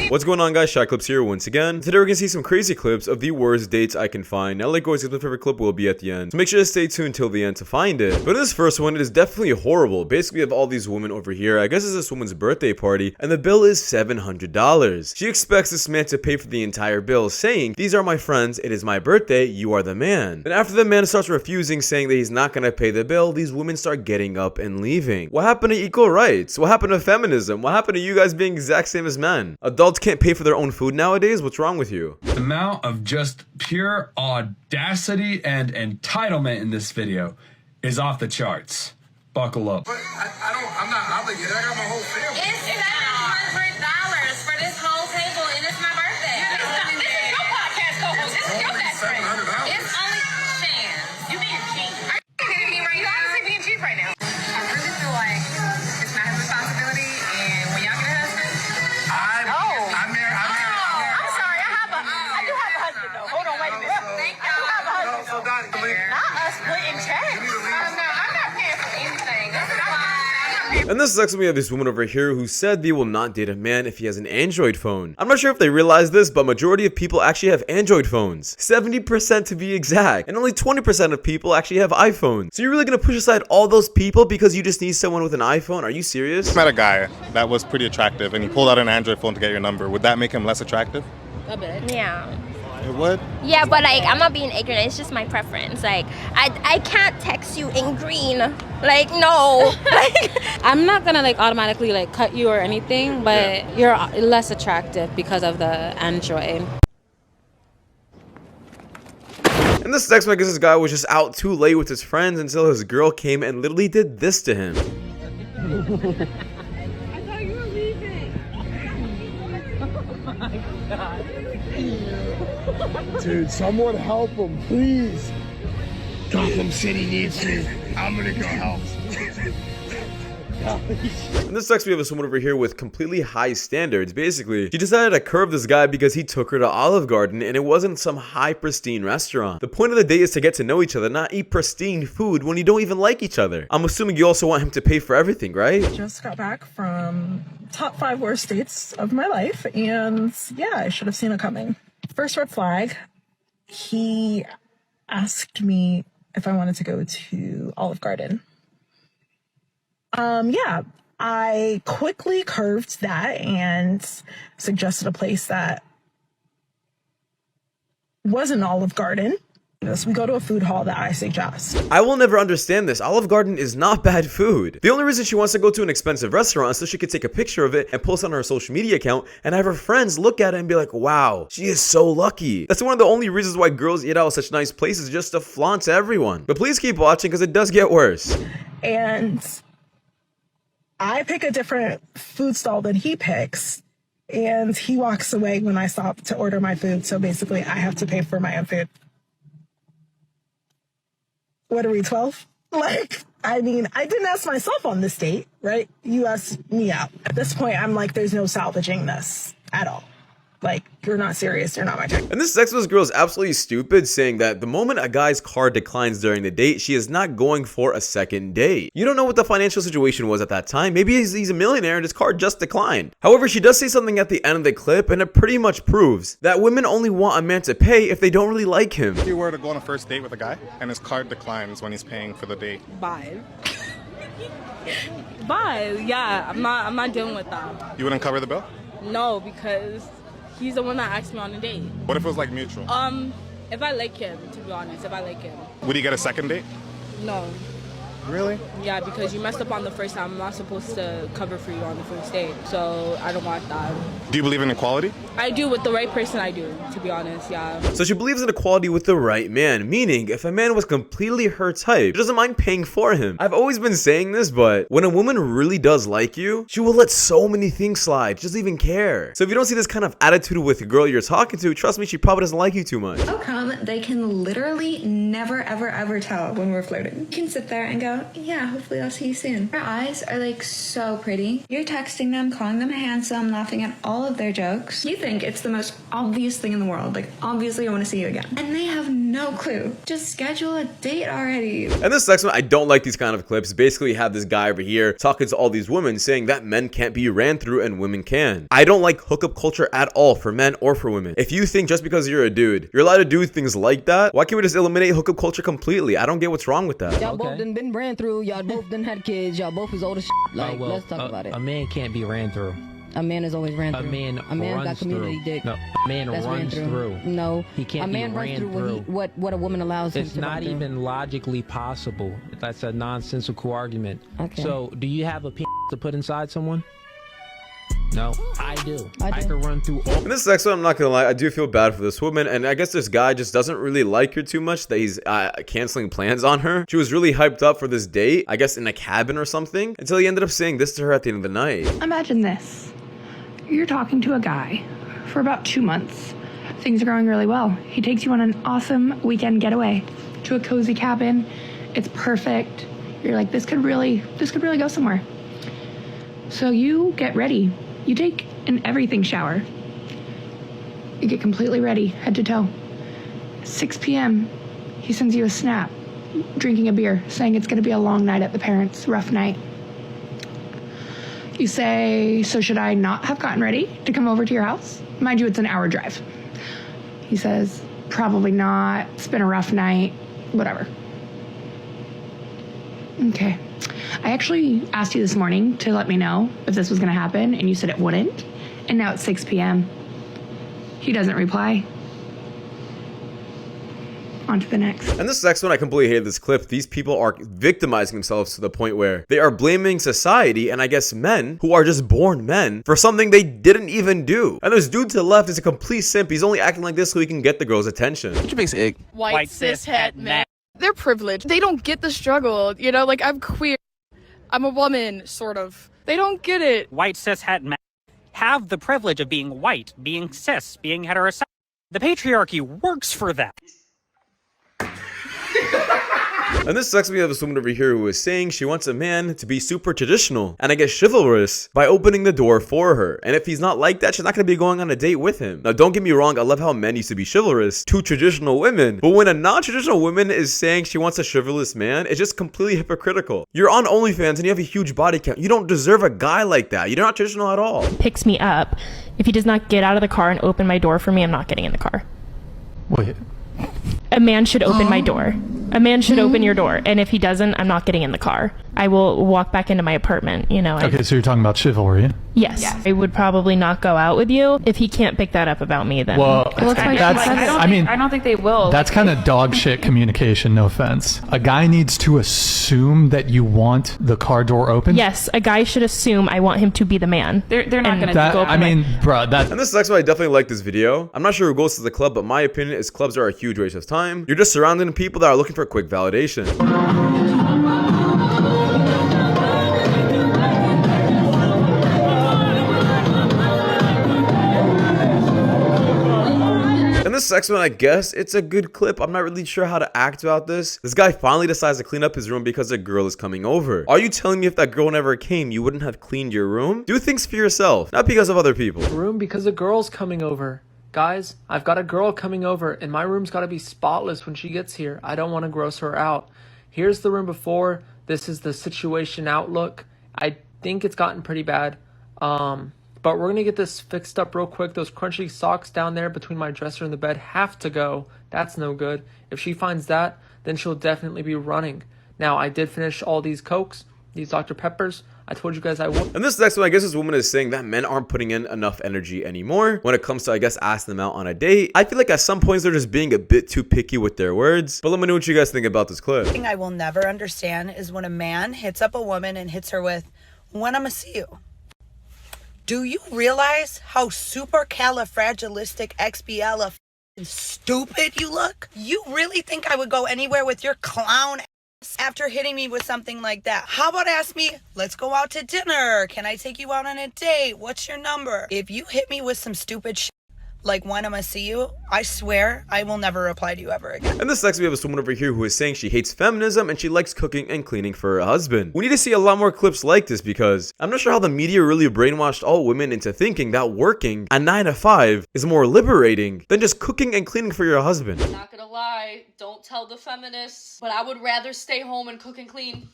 What's going on, guys? Shak-Clips here once again. Today we're gonna see some crazy clips of the worst dates I can find. Now, like always, my favorite clip will be at the end, so make sure to stay tuned till the end to find it. But in this first one, it is definitely horrible. Basically, we have all these women over here. I guess it's this woman's birthday party, and the bill is $700. She expects this man to pay for the entire bill, saying, "These are my friends, it is my birthday, you are the man." And after the man starts refusing, saying that he's not gonna pay the bill, these women start getting up and leaving. What happened to equal rights? What happened to feminism? What happened to you guys being exact same as men? Adults can't pay for their own food nowadays? What's wrong with you? The amount of just pure audacity and entitlement in this video is off the charts. Buckle up. But I'm not obligated. I got my whole family. It's $700 for this whole table, and it's my birthday. This is your podcast co-host. This is your best friend. It's only Shan. You being cheap. Are you kidding me right now? You honestly being cheap right now. I really feel like it's not his responsibility, and when y'all get a husband, I'm married. I'm sorry. I do have a husband though. Hold on, wait a minute. Thank you. I do have a husband. So Donnie, Not us splitting checks. No, I'm not paying for anything. This is why. And this next one, we have this woman over here who said they will not date a man if he has an Android phone. I'm not sure if they realize this, but majority of people actually have Android phones. 70% to be exact. And only 20% of people actually have iPhones. So you're really gonna push aside all those people because you just need someone with an iPhone? Are you serious? Met a guy that was pretty attractive and he pulled out an Android phone to get your number. Would that make him less attractive? A bit. Yeah. It would? Yeah, but like I'm not being ignorant. It's just my preference. Like I can't text you in green. Like no. Like I'm not gonna like automatically like cut you or anything, but you're less attractive because of the Android. And this next one, I guess this guy was just out too late with his friends until his girl came and literally did this to him. I thought you were leaving. Oh my god. Dude, someone help him, please. Gotham City needs you. I'm gonna go help. And this next, we have this woman over here with completely high standards. Basically, she decided to curve this guy because he took her to Olive Garden and it wasn't some high pristine restaurant. The point of the date is to get to know each other, not eat pristine food when you don't even like each other. I'm assuming you also want him to pay for everything, right? Just got back from top 5 worst dates of my life, and yeah, I should have seen it coming. First red flag, he asked me if I wanted to go to Olive Garden. Yeah, I quickly curved that and suggested a place that wasn't Olive Garden. So we go to a food hall that I suggest. I will never understand this. Olive Garden is not bad food. The only reason she wants to go to an expensive restaurant is so she could take a picture of it and post on her social media account and have her friends look at it and be like, wow, she is so lucky. That's one of the only reasons why girls eat out at such nice places, just to flaunt to everyone. But please keep watching because it does get worse. And I pick a different food stall than he picks, and he walks away when I stop to order my food. So basically, I have to pay for my own food. What are we, 12? Like, I mean, I didn't ask myself on this date, right? You asked me out. At this point, I'm like, there's no salvaging this at all. Like, you're not serious. You're not my type. And this sexist girl is absolutely stupid, saying that the moment a guy's card declines during the date, she is not going for a second date. You don't know what the financial situation was at that time. Maybe he's a millionaire and his card just declined. However, she does say something at the end of the clip, and it pretty much proves that women only want a man to pay if they don't really like him. If you were to go on a first date with a guy and his card declines when he's paying for the date. Bye. Bye. Yeah, I'm not dealing with that. You wouldn't cover the bill? No, because he's the one that asked me on a date. What if it was like mutual? If I like him, to be honest, if I like him. Would he get a second date? No. Really? Yeah, because you messed up on the first time. I'm not supposed to cover for you on the first date. So I don't want that. Do you believe in equality? I do with the right person, I do, to be honest, yeah. So she believes in equality with the right man, meaning if a man was completely her type, she doesn't mind paying for him. I've always been saying this, but when a woman really does like you, she will let so many things slide. She doesn't even care. So if you don't see this kind of attitude with the girl you're talking to, trust me, she probably doesn't like you too much. How come they can literally never, ever, ever tell when we're flirting? You can sit there and go, yeah, hopefully I'll see you soon. Our eyes are like so pretty. You're texting them, calling them handsome, laughing at all of their jokes. You think it's the most obvious thing in the world. Like, obviously I want to see you again. And they have no no clue. Just schedule a date already. And this next one, I don't like these kind of clips. Basically, you have this guy over here talking to all these women saying that men can't be ran through and women can. I don't like hookup culture at all for men or for women. If you think just because you're a dude, you're allowed to do things like that, why can't we just eliminate hookup culture completely? I don't get what's wrong with that. Y'all both done been ran through. Y'all both done had kids. Y'all both is old as shit. Like, let's talk about it. A man can't be ran through. A man is always ran through. A man got community dick. No, a man runs through. No, he can't be ran through. What a woman allows him to. It's not even logically possible. That's a nonsensical argument. Okay. So, do you have a penis to put inside someone? No, I do. I can run through all. And this next one, I'm not gonna lie, I do feel bad for this woman, and I guess this guy just doesn't really like her too much that he's canceling plans on her. She was really hyped up for this date, I guess in a cabin or something, until he ended up saying this to her at the end of the night. Imagine this. You're talking to a guy for about 2 months. Things are going really well. He takes you on an awesome weekend getaway to a cozy cabin. It's perfect. You're like, this could really go somewhere. So you get ready. You take an everything shower. You get completely ready, head to toe. 6 p.m., he sends you a snap, drinking a beer, saying it's gonna be a long night at the parents', rough night. You say, so should I not have gotten ready to come over to your house? Mind you, it's an hour drive. He says, probably not, it's been a rough night, whatever. Okay. I actually asked you this morning to let me know if this was gonna happen, and you said it wouldn't, and now it's 6 p.m. He doesn't reply. On to the next. And this next one, I completely hate this clip. These people are victimizing themselves to the point where they are blaming society and I guess men who are just born men for something they didn't even do. And this dude to the left is a complete simp. He's only acting like this so he can get the girl's attention. What you egg? White cis het men. They're privileged. They don't get the struggle. You know, like I'm queer. I'm a woman, sort of. They don't get it. White cis het men have the privilege of being white, being cis, being heterosexual. The patriarchy works for them. And this sucks. We have this woman over here who is saying she wants a man to be super traditional and I guess chivalrous by opening the door for her. And if he's not like that, she's not going to be going on a date with him. Now, don't get me wrong. I love how men used to be chivalrous to traditional women. But when a non-traditional woman is saying she wants a chivalrous man, it's just completely hypocritical. You're on OnlyFans and you have a huge body count. You don't deserve a guy like that. You're not traditional at all. Picks me up. If he does not get out of the car and open my door for me, I'm not getting in the car. Wait. A man should open my door. A man should open your door, and if he doesn't, I'm not getting in the car. I will walk back into my apartment, you know. Okay, so you're talking about chivalry? Yes. I would probably not go out with you if he can't pick that up about me, then. Well, I don't think they will. That's kind of dog shit communication, no offense. A guy needs to assume that you want the car door open? Yes, a guy should assume I want him to be the man. They're not going to go open. I mean, bro, that... And this is actually why I definitely like this video. I'm not sure who goes to the club, but my opinion is clubs are a huge waste of time. You're just surrounding people that are looking for quick validation. And this next one, I guess it's a good clip. I'm not really sure how to act about this. This guy finally decides to clean up his room because a girl is coming over. Are you telling me if that girl never came, you wouldn't have cleaned your room? Do things for yourself, not because of other people. Room because a girl's coming over. Guys, I've got a girl coming over and my room's got to be spotless when she gets here. I don't want to gross her out. Here's the room before. This is the situation outlook. I think it's gotten pretty bad. But we're going to get this fixed up real quick. Those crunchy socks down there between my dresser and the bed have to go. That's no good. If she finds that, then she'll definitely be running. Now, I did finish all these Cokes, these Dr. Peppers. I told you guys I would. And this next one, I guess this woman is saying that men aren't putting in enough energy anymore when it comes to, I guess, asking them out on a date. I feel like at some points they're just being a bit too picky with their words. But let me know what you guys think about this clip. The thing I will never understand is when a man hits up a woman and hits her with, when I'ma see you. Do you realize how supercalifragilisticexpialidocious stupid you look? You really think I would go anywhere with your clown ass after hitting me with something like that? How about ask me, let's go out to dinner. Can I take you out on a date? What's your number? If you hit me with some stupid shit like, when am I see you? I swear I will never reply to you ever again. And this next we have someone over here who is saying she hates feminism and she likes cooking and cleaning for her husband. We need to see a lot more clips like this because I'm not sure how the media really brainwashed all women into thinking that working a 9 to 5 is more liberating than just cooking and cleaning for your husband. Not gonna lie, don't tell the feminists, but I would rather stay home and cook and clean.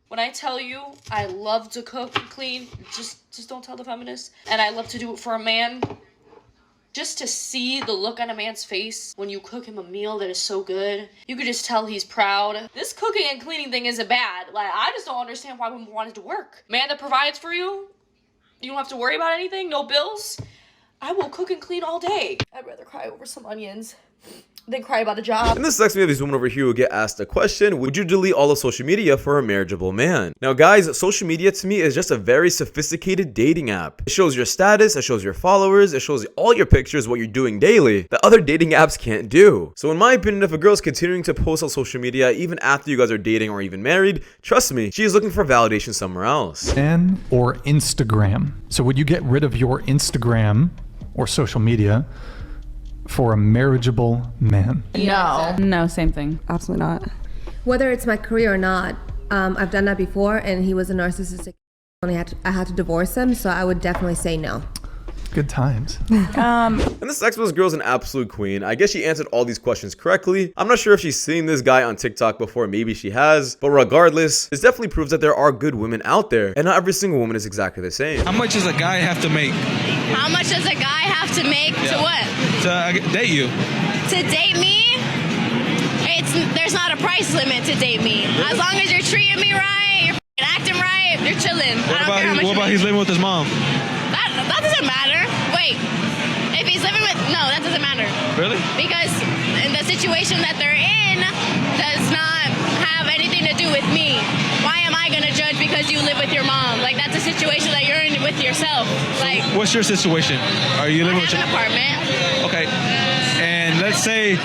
When I tell you I love to cook and clean, just don't tell the feminists. And I love to do it for a man. Just to see the look on a man's face when you cook him a meal that is so good, you could just tell he's proud. This cooking and cleaning thing isn't bad. Like, I just don't understand why women want it to work. Man that provides for you, you don't have to worry about anything, no bills. I will cook and clean all day. I'd rather cry over some onions than cry about a job. And this next we have these women over here who get asked a question: would you delete all of social media for a marriageable man? Now guys, social media to me is just a very sophisticated dating app. It shows your status, it shows your followers, it shows all your pictures, what you're doing daily, that other dating apps can't do. So in my opinion, if a girl's continuing to post on social media even after you guys are dating or even married, trust me, she is looking for validation somewhere else. Or Instagram. So would you get rid of your Instagram or social media for a marriageable man? No, same thing. Absolutely not. Whether it's my career or not, I've done that before, and he was a narcissistic. I had to divorce him, so I would definitely say no. Good times. And this next one girl's an absolute queen. I guess she answered all these questions correctly. I'm not sure if she's seen this guy on TikTok before, maybe she has, but regardless, this definitely proves that there are good women out there, and not every single woman is exactly the same. How much does a guy have to make? How much does a guy have to make to what? To date you. To date me? There's not a price limit to date me. As long as you're treating me right, you're acting right, you're chilling. What about he's living with his mom? That doesn't matter. Wait, if he's living with, no, that doesn't matter. Really? Because in the situation that they're in does not have anything to do with me. Why am I gonna judge because you live with your mom? Like, that's a situation that you're in with yourself. Like, what's your situation? Are you living with an apartment? Okay. And let's say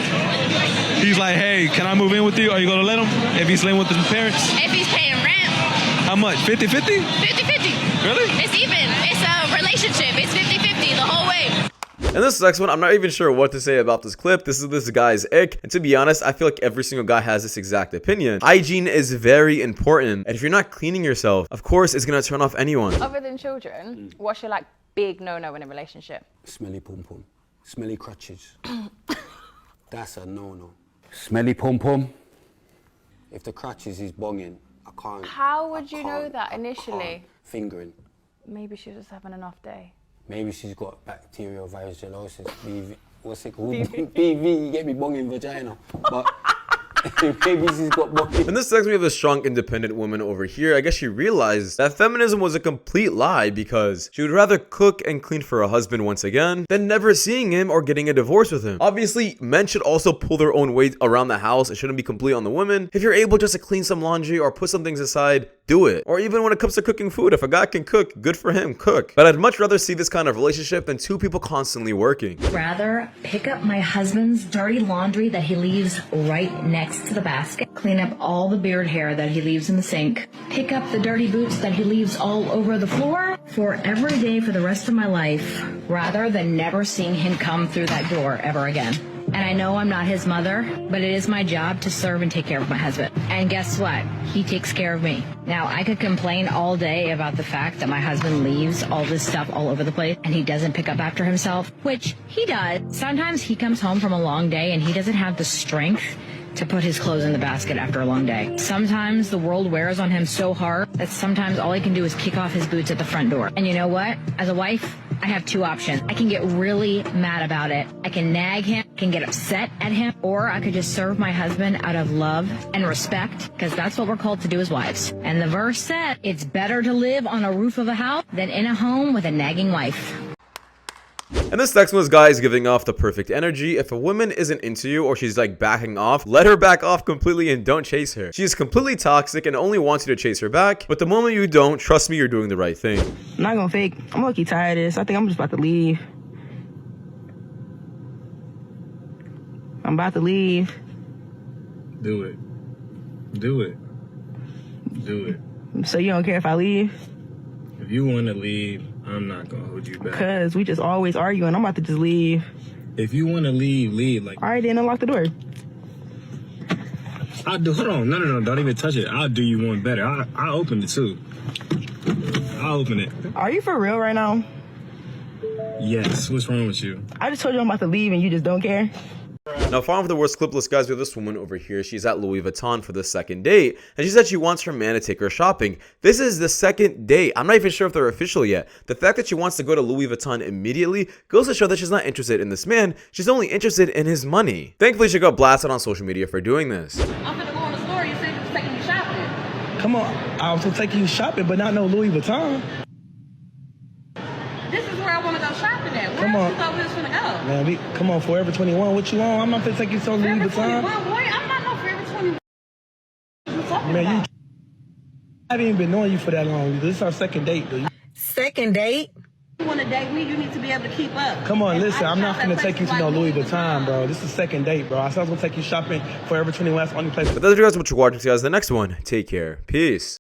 he's like, hey, can I move in with you? Are you gonna let him? If he's living with his parents? If he's paying rent. How much? 50-50? 50-50. Really? It's even. It's a relationship. It's 50-50 the whole way. And this next one, I'm not even sure what to say about this clip. This is this guy's ick. And to be honest, I feel like every single guy has this exact opinion. Hygiene is very important. And if you're not cleaning yourself, of course, it's going to turn off anyone. Other than children, what's your big no-no in a relationship? Smelly pom-pom. Smelly crotches. That's a no-no. Smelly pom-pom. If the crotches is bonging, I can't. How would you know that initially? Fingering. Maybe she's just having an off day. Maybe she's got bacterial vaginosis. BV. What's it called? BV, you get me bonging vagina. But maybe she's got bonging. And this next we have a strong, independent woman over here. I guess she realized that feminism was a complete lie because she would rather cook and clean for her husband once again than never seeing him or getting a divorce with him. Obviously, men should also pull their own weight around the house. It shouldn't be completely on the women. If you're able just to clean some laundry or put some things aside, do it. Or even when it comes to cooking food, if a guy can cook, good for him, cook. But I'd much rather see this kind of relationship than two people constantly working. Rather pick up my husband's dirty laundry that he leaves right next to the basket, clean up all the beard hair that he leaves in the sink, pick up the dirty boots that he leaves all over the floor for every day for the rest of my life, rather than never seeing him come through that door ever again. And I know I'm not his mother, but it is my job to serve and take care of my husband. And guess what? He takes care of me. Now, I could complain all day about the fact that my husband leaves all this stuff all over the place and he doesn't pick up after himself, which he does. Sometimes he comes home from a long day and he doesn't have the strength to put his clothes in the basket after a long day. Sometimes the world wears on him so hard that sometimes all he can do is kick off his boots at the front door. And you know what? As a wife, I have two options. I can get really mad about it. I can nag him, can get upset at him, or I could just serve my husband out of love and respect, because that's what we're called to do as wives. And the verse said, it's better to live on a roof of a house than in a home with a nagging wife. And this next one is guys giving off the perfect energy. If a woman isn't into you or she's backing off, let her back off completely and don't chase her. She is completely toxic and only wants you to chase her back. But the moment you don't, trust me, you're doing the right thing. I'm not gonna fake. I'm low-key tired of this. I think I'm just about to leave. I'm about to leave. Do it. Do it. Do it. So you don't care if I leave? If you want to leave, I'm not gonna hold you back. Cause we just always arguing. I'm about to just leave. If you want to leave, leave. Like, all right, then unlock the door. I'll do. Hold on, no, don't even touch it. I'll do you one better. I'll open it too. I'll open it. Are you for real right now? Yes. What's wrong with you? I just told you I'm about to leave and you just don't care. Now, following for the worst clip list, guys, we have this woman over here. She's at Louis Vuitton for the second date, and she said she wants her man to take her shopping. This is the second date. I'm not even sure if they're official yet. The fact that she wants to go to Louis Vuitton immediately goes to show that she's not interested in this man. She's only interested in his money. Thankfully, she got blasted on social media for doing this. I'm gonna go in the store. You said you was taking me shopping. Come on, I was gonna take you shopping, but not no Louis Vuitton. This is where I want to go shopping at. Where Come else on. you thought we was finna go? Man, come on, Forever 21. What you on? I'm not gonna take you to Louis Forever Vuitton. 21, boy. I'm not no Forever 21. What you talking Man, about? I haven't even been knowing you for that long. This is our second date, dude. Second date? You want to date me? You need to be able to keep up. Come on, And listen, I I'm not shop gonna at take you to places no like Louis Vuitton, bro. This is second date, bro. I said I was gonna take you shopping Forever 21. That's the only place. But that's what you guys watching, guys. The next one. Take care. Peace.